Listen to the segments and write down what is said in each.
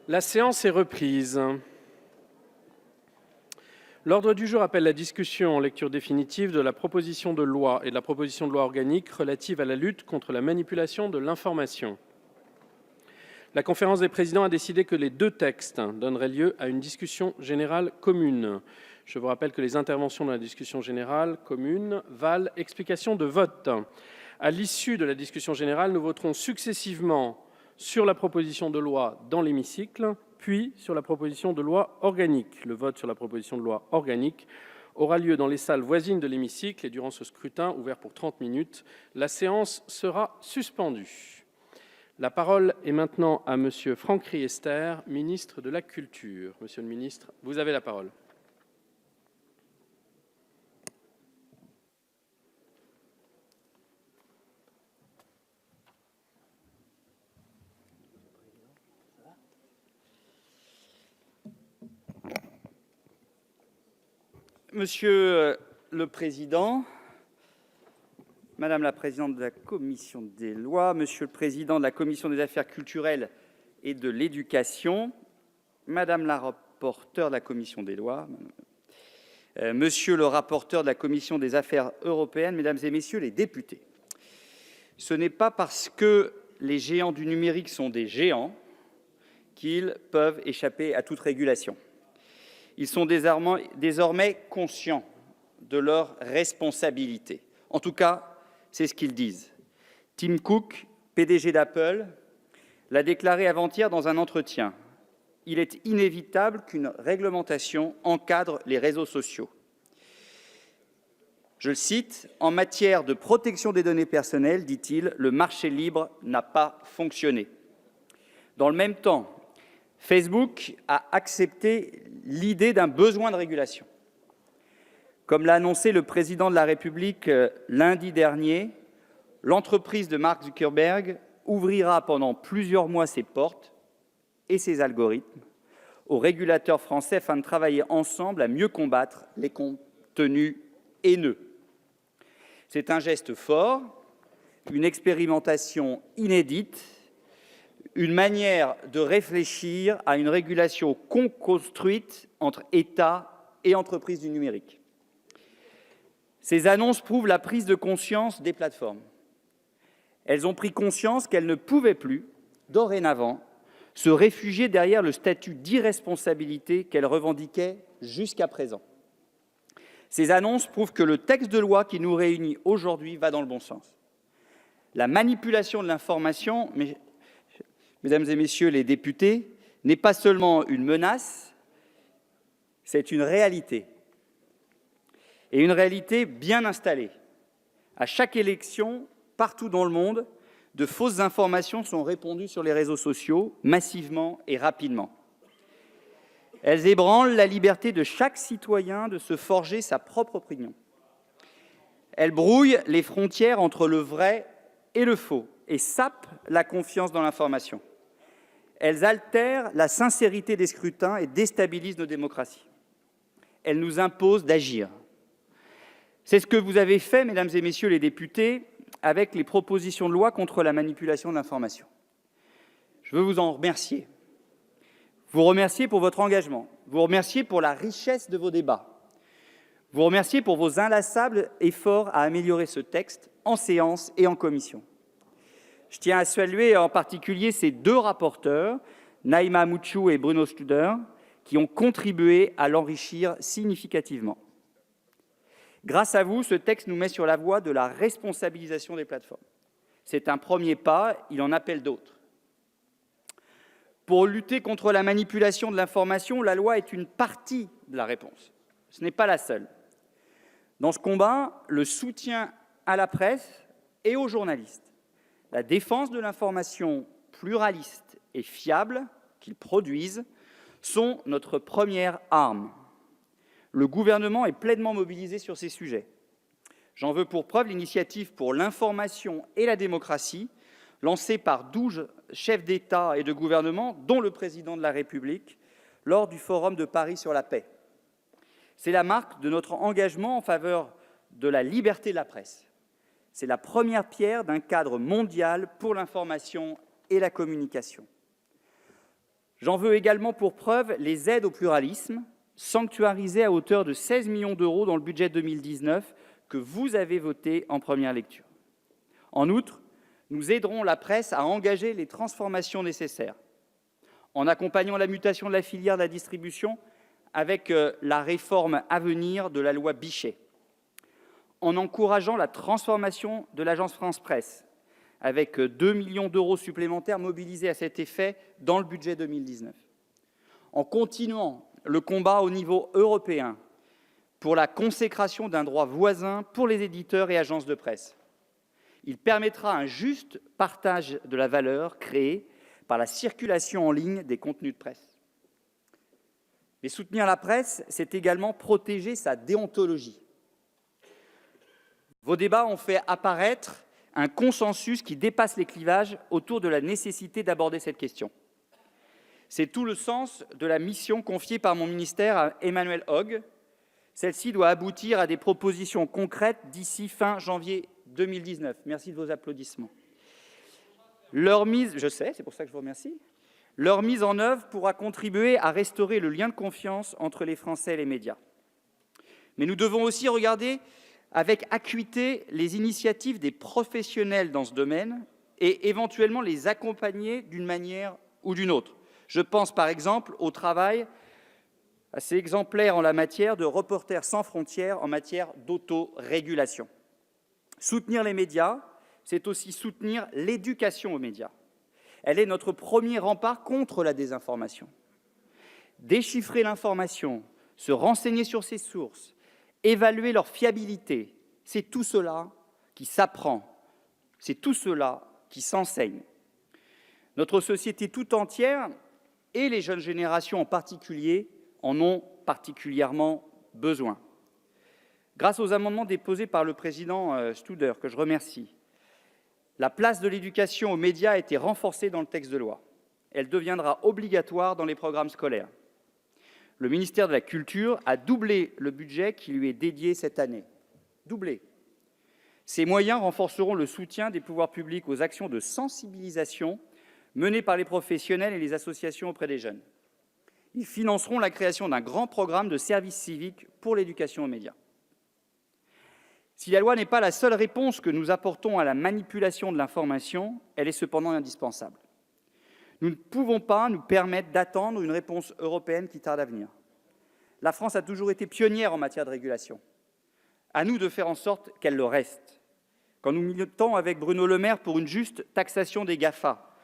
La séance est reprise. L'ordre du jour appelle la discussion en lecture définitive de la proposition de loi et de la proposition de loi organique relative à la lutte contre la manipulation de l'information. La conférence des présidents a décidé que les deux textes donneraient lieu à une discussion générale commune. Je vous rappelle que les interventions dans la discussion générale commune valent explication de vote. À l'issue de la discussion générale, nous voterons successivement sur la proposition de loi dans l'hémicycle, puis sur la proposition de loi organique. Le vote sur la proposition de loi organique aura lieu dans les salles voisines de l'hémicycle et durant ce scrutin, ouvert pour 30 minutes, la séance sera suspendue. La parole est maintenant à Monsieur Franck Riester, ministre de la Culture. Monsieur le ministre, vous avez la parole. Monsieur le Président, Madame la Présidente de la Commission des lois, Monsieur le Président de la Commission des affaires culturelles et de l'éducation, Madame la rapporteure de la Commission des lois, Monsieur le rapporteur de la Commission des affaires européennes, Mesdames et Messieurs les députés. Ce n'est pas parce que les géants du numérique sont des géants qu'ils peuvent échapper à toute régulation. Ils sont désormais conscients de leurs responsabilités. En tout cas, c'est ce qu'ils disent. Tim Cook, PDG d'Apple, l'a déclaré avant-hier dans un entretien. Il est inévitable qu'une réglementation encadre les réseaux sociaux. Je le cite, « En matière de protection des données personnelles, dit-il, le marché libre n'a pas fonctionné. » Dans le même temps, Facebook a accepté l'idée d'un besoin de régulation. Comme l'a annoncé le président de la République lundi dernier, l'entreprise de Mark Zuckerberg ouvrira pendant plusieurs mois ses portes et ses algorithmes aux régulateurs français afin de travailler ensemble à mieux combattre les contenus haineux. C'est un geste fort, une expérimentation inédite, une manière de réfléchir à une régulation co-construite entre États et entreprises du numérique. Ces annonces prouvent la prise de conscience des plateformes. Elles ont pris conscience qu'elles ne pouvaient plus, dorénavant, se réfugier derrière le statut d'irresponsabilité qu'elles revendiquaient jusqu'à présent. Ces annonces prouvent que le texte de loi qui nous réunit aujourd'hui va dans le bon sens. La manipulation de l'information, Mesdames et Messieurs les députés, n'est pas seulement une menace, c'est une réalité. Et une réalité bien installée. À chaque élection, partout dans le monde, de fausses informations sont répandues sur les réseaux sociaux, massivement et rapidement. Elles ébranlent la liberté de chaque citoyen de se forger sa propre opinion. Elles brouillent les frontières entre le vrai et le faux et sapent la confiance dans l'information. Elles altèrent la sincérité des scrutins et déstabilisent nos démocraties. Elles nous imposent d'agir. C'est ce que vous avez fait, Mesdames et Messieurs les députés, avec les propositions de loi contre la manipulation de l'information. Je veux vous en remercier. Vous remercier pour votre engagement. Vous remercier pour la richesse de vos débats. Vous remercier pour vos inlassables efforts à améliorer ce texte en séance et en commission. Je tiens à saluer en particulier ces deux rapporteurs, Naïma Mouchou et Bruno Studer, qui ont contribué à l'enrichir significativement. Grâce à vous, ce texte nous met sur la voie de la responsabilisation des plateformes. C'est un premier pas, il en appelle d'autres. Pour lutter contre la manipulation de l'information, la loi est une partie de la réponse. Ce n'est pas la seule. Dans ce combat, le soutien à la presse et aux journalistes, la défense de l'information pluraliste et fiable qu'ils produisent sont notre première arme. Le gouvernement est pleinement mobilisé sur ces sujets. J'en veux pour preuve l'initiative pour l'information et la démocratie, lancée par 12 chefs d'État et de gouvernement, dont le président de la République, lors du Forum de Paris sur la paix. C'est la marque de notre engagement en faveur de la liberté de la presse. C'est la première pierre d'un cadre mondial pour l'information et la communication. J'en veux également pour preuve les aides au pluralisme, sanctuarisées à hauteur de 16 millions d'euros dans le budget 2019 que vous avez voté en première lecture. En outre, nous aiderons la presse à engager les transformations nécessaires, en accompagnant la mutation de la filière de la distribution avec la réforme à venir de la loi Bichet, en encourageant la transformation de l'agence France Presse, avec 2 millions d'euros supplémentaires mobilisés à cet effet dans le budget 2019, en continuant le combat au niveau européen pour la consécration d'un droit voisin pour les éditeurs et agences de presse. Il permettra un juste partage de la valeur créée par la circulation en ligne des contenus de presse. Mais soutenir la presse, c'est également protéger sa déontologie. Vos débats ont fait apparaître un consensus qui dépasse les clivages autour de la nécessité d'aborder cette question. C'est tout le sens de la mission confiée par mon ministère à Emmanuel Hoog. Celle-ci doit aboutir à des propositions concrètes d'ici fin janvier 2019. Merci de vos applaudissements. Je sais, c'est pour ça que je vous remercie. Leur mise en œuvre pourra contribuer à restaurer le lien de confiance entre les Français et les médias. Mais nous devons aussi regarder avec acuité les initiatives des professionnels dans ce domaine et éventuellement les accompagner d'une manière ou d'une autre. Je pense par exemple au travail assez exemplaire en la matière de Reporters sans frontières en matière d'autorégulation. Soutenir les médias, c'est aussi soutenir l'éducation aux médias. Elle est notre premier rempart contre la désinformation. Déchiffrer l'information, se renseigner sur ses sources, évaluer leur fiabilité, c'est tout cela qui s'apprend, c'est tout cela qui s'enseigne. Notre société tout entière, et les jeunes générations en particulier, en ont particulièrement besoin. Grâce aux amendements déposés par le président Studer, que je remercie, la place de l'éducation aux médias a été renforcée dans le texte de loi. Elle deviendra obligatoire dans les programmes scolaires. Le ministère de la Culture a doublé le budget qui lui est dédié cette année. Doublé. Ces moyens renforceront le soutien des pouvoirs publics aux actions de sensibilisation menées par les professionnels et les associations auprès des jeunes. Ils financeront la création d'un grand programme de service civique pour l'éducation aux médias. Si la loi n'est pas la seule réponse que nous apportons à la manipulation de l'information, elle est cependant indispensable. Nous ne pouvons pas nous permettre d'attendre une réponse européenne qui tarde à venir. La France a toujours été pionnière en matière de régulation. À nous de faire en sorte qu'elle le reste. Quand nous militons avec Bruno Le Maire pour une juste taxation des GAFA,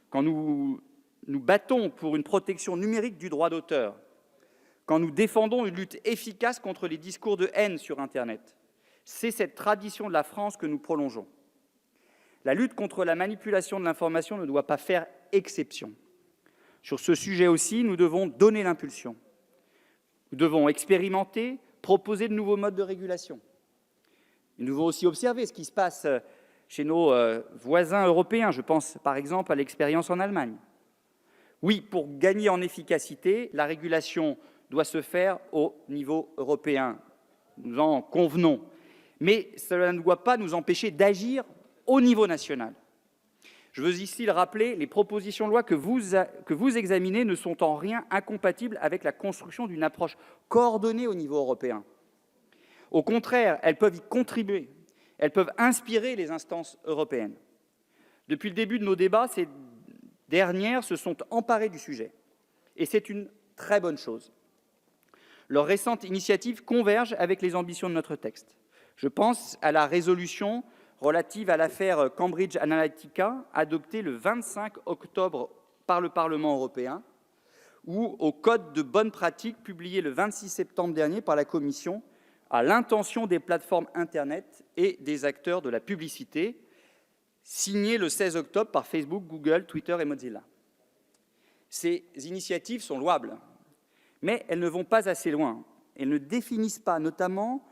quand nous nous battons pour une protection numérique du droit d'auteur, quand nous défendons une lutte efficace contre les discours de haine sur Internet, c'est cette tradition de la France que nous prolongeons. La lutte contre la manipulation de l'information ne doit pas faire exception. Sur ce sujet aussi, nous devons donner l'impulsion. Nous devons expérimenter, proposer de nouveaux modes de régulation. Nous devons aussi observer ce qui se passe chez nos voisins européens. Je pense par exemple à l'expérience en Allemagne. Oui, pour gagner en efficacité, la régulation doit se faire au niveau européen. Nous en convenons. Mais cela ne doit pas nous empêcher d'agir au niveau national. Je veux ici le rappeler, les propositions de loi que vous examinez ne sont en rien incompatibles avec la construction d'une approche coordonnée au niveau européen. Au contraire, elles peuvent y contribuer, elles peuvent inspirer les instances européennes. Depuis le début de nos débats, ces dernières se sont emparées du sujet, et c'est une très bonne chose. Leurs récentes initiatives convergent avec les ambitions de notre texte. Je pense à la résolution relative à l'affaire Cambridge Analytica, adoptée le 25 octobre par le Parlement européen, ou au Code de bonnes pratiques publié le 26 septembre dernier par la Commission à l'intention des plateformes Internet et des acteurs de la publicité, signé le 16 octobre par Facebook, Google, Twitter et Mozilla. Ces initiatives sont louables, mais elles ne vont pas assez loin. Elles ne définissent pas, notamment,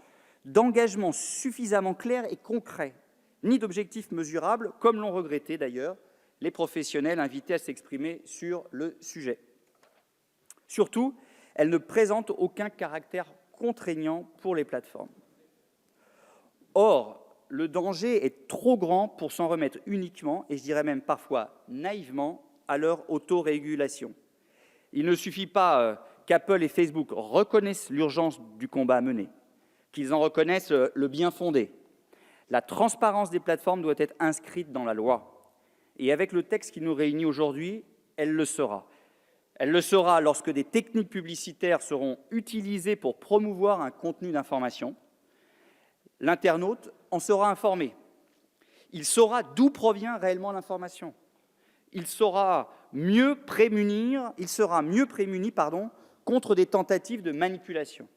d'engagements suffisamment clairs et concrets, ni d'objectifs mesurables, comme l'ont regretté d'ailleurs les professionnels invités à s'exprimer sur le sujet. Surtout, elles ne présentent aucun caractère contraignant pour les plateformes. Or, le danger est trop grand pour s'en remettre uniquement, et je dirais même parfois naïvement, à leur autorégulation. Il ne suffit pas qu'Apple et Facebook reconnaissent l'urgence du combat à mener, qu'ils en reconnaissent le bien fondé. La transparence des plateformes doit être inscrite dans la loi. Et avec le texte qui nous réunit aujourd'hui, elle le sera. Elle le sera lorsque des techniques publicitaires seront utilisées pour promouvoir un contenu d'information. L'internaute en sera informé. Il saura d'où provient réellement l'information. Il sera mieux prémuni contre des tentatives de manipulation.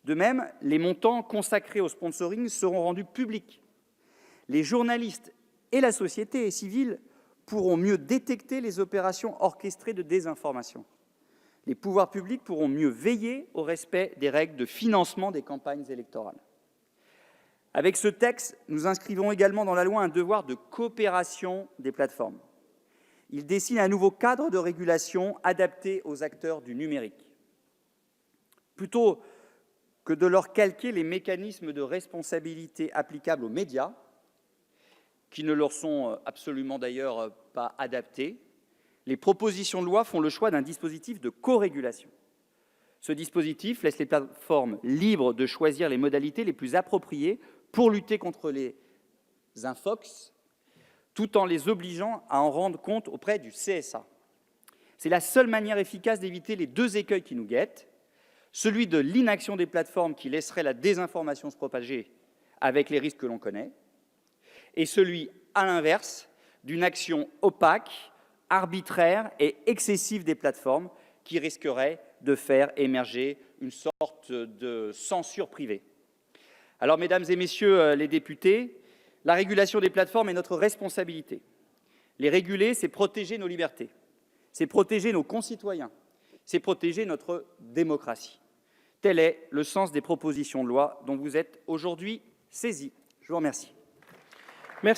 De même, les montants consacrés au sponsoring seront rendus publics. Les journalistes et la société civile pourront mieux détecter les opérations orchestrées de désinformation. Les pouvoirs publics pourront mieux veiller au respect des règles de financement des campagnes électorales. Avec ce texte, nous inscrivons également dans la loi un devoir de coopération des plateformes. Il dessine un nouveau cadre de régulation adapté aux acteurs du numérique. Plutôt que de leur calquer les mécanismes de responsabilité applicables aux médias, qui ne leur sont absolument d'ailleurs pas adaptés, les propositions de loi font le choix d'un dispositif de co-régulation. Ce dispositif laisse les plateformes libres de choisir les modalités les plus appropriées pour lutter contre les infox, tout en les obligeant à en rendre compte auprès du CSA. C'est la seule manière efficace d'éviter les deux écueils qui nous guettent, celui de l'inaction des plateformes qui laisserait la désinformation se propager avec les risques que l'on connaît, et celui, à l'inverse, d'une action opaque, arbitraire et excessive des plateformes qui risquerait de faire émerger une sorte de censure privée. Alors, mesdames et messieurs les députés, la régulation des plateformes est notre responsabilité. Les réguler, c'est protéger nos libertés, c'est protéger nos concitoyens, c'est protéger notre démocratie. Tel est le sens des propositions de loi dont vous êtes aujourd'hui saisis. Je vous remercie.